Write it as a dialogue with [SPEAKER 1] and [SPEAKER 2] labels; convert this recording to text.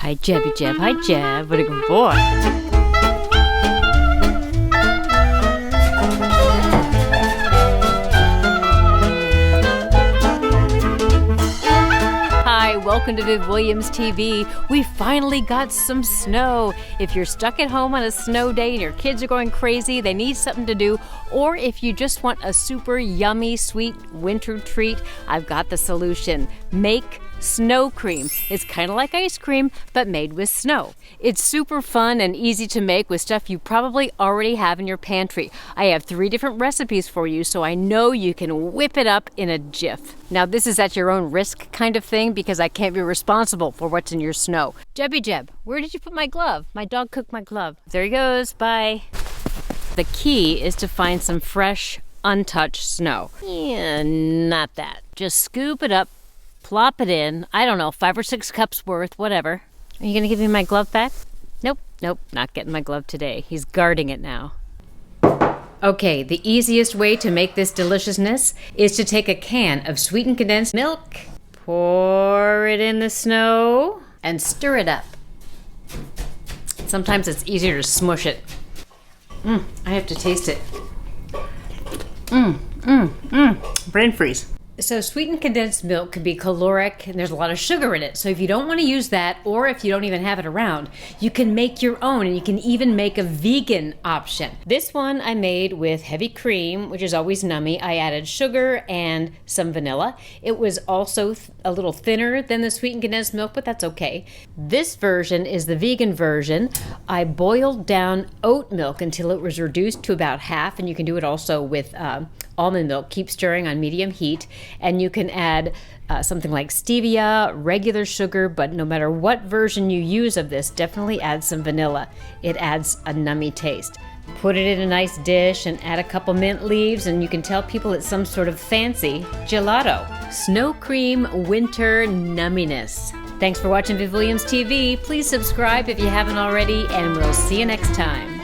[SPEAKER 1] Hi, Jebby Jeb. Hi, Jeb. What a good boy. Hi, welcome to VivWilliamsTV. We finally got some snow. If you're stuck at home on a snow day and your kids are going crazy, they need something to do, or if you just want a super yummy, sweet winter treat, I've got the solution. Make snow cream. It's kind of like ice cream, but made with snow. It's super fun and easy to make with stuff you probably already have in your pantry. I have 3 different recipes for you, so I know you can whip it up in a jiff. Now, this is at your own risk kind of thing because I can't be responsible for what's in your snow. Jebby Jeb, where did you put my glove? My dog cooked my glove. There he goes. Bye. The key is to find some fresh, untouched snow. Yeah, not that. Just scoop it up. Plop it in, I don't know, 5 or 6 cups worth, whatever. Are you gonna give me my glove back? Nope, not getting my glove today. He's guarding it now. Okay, the easiest way to make this deliciousness is to take a can of sweetened condensed milk, pour it in the snow, and stir it up. Sometimes it's easier to smush it. I have to taste it. Brain freeze. So sweetened condensed milk can be caloric and there's a lot of sugar in it. So if you don't want to use that, or if you don't even have it around, you can make your own, and you can even make a vegan option. This one I made with heavy cream, which is always nummy. I added sugar and some vanilla. It was also a little thinner than the sweetened condensed milk, but that's okay. This version is the vegan version. I boiled down oat milk until it was reduced to about half, and you can do it also with almond milk. Keep stirring on medium heat, and you can add something like stevia, regular sugar, but no matter what version you use of this, definitely add some vanilla. It adds a nummy taste. Put it in a nice dish and add a couple mint leaves, and you can tell people it's some sort of fancy gelato. Snow cream winter numminess. Thanks for watching VivWilliamsTV. Please subscribe if you haven't already, and we'll see you next time.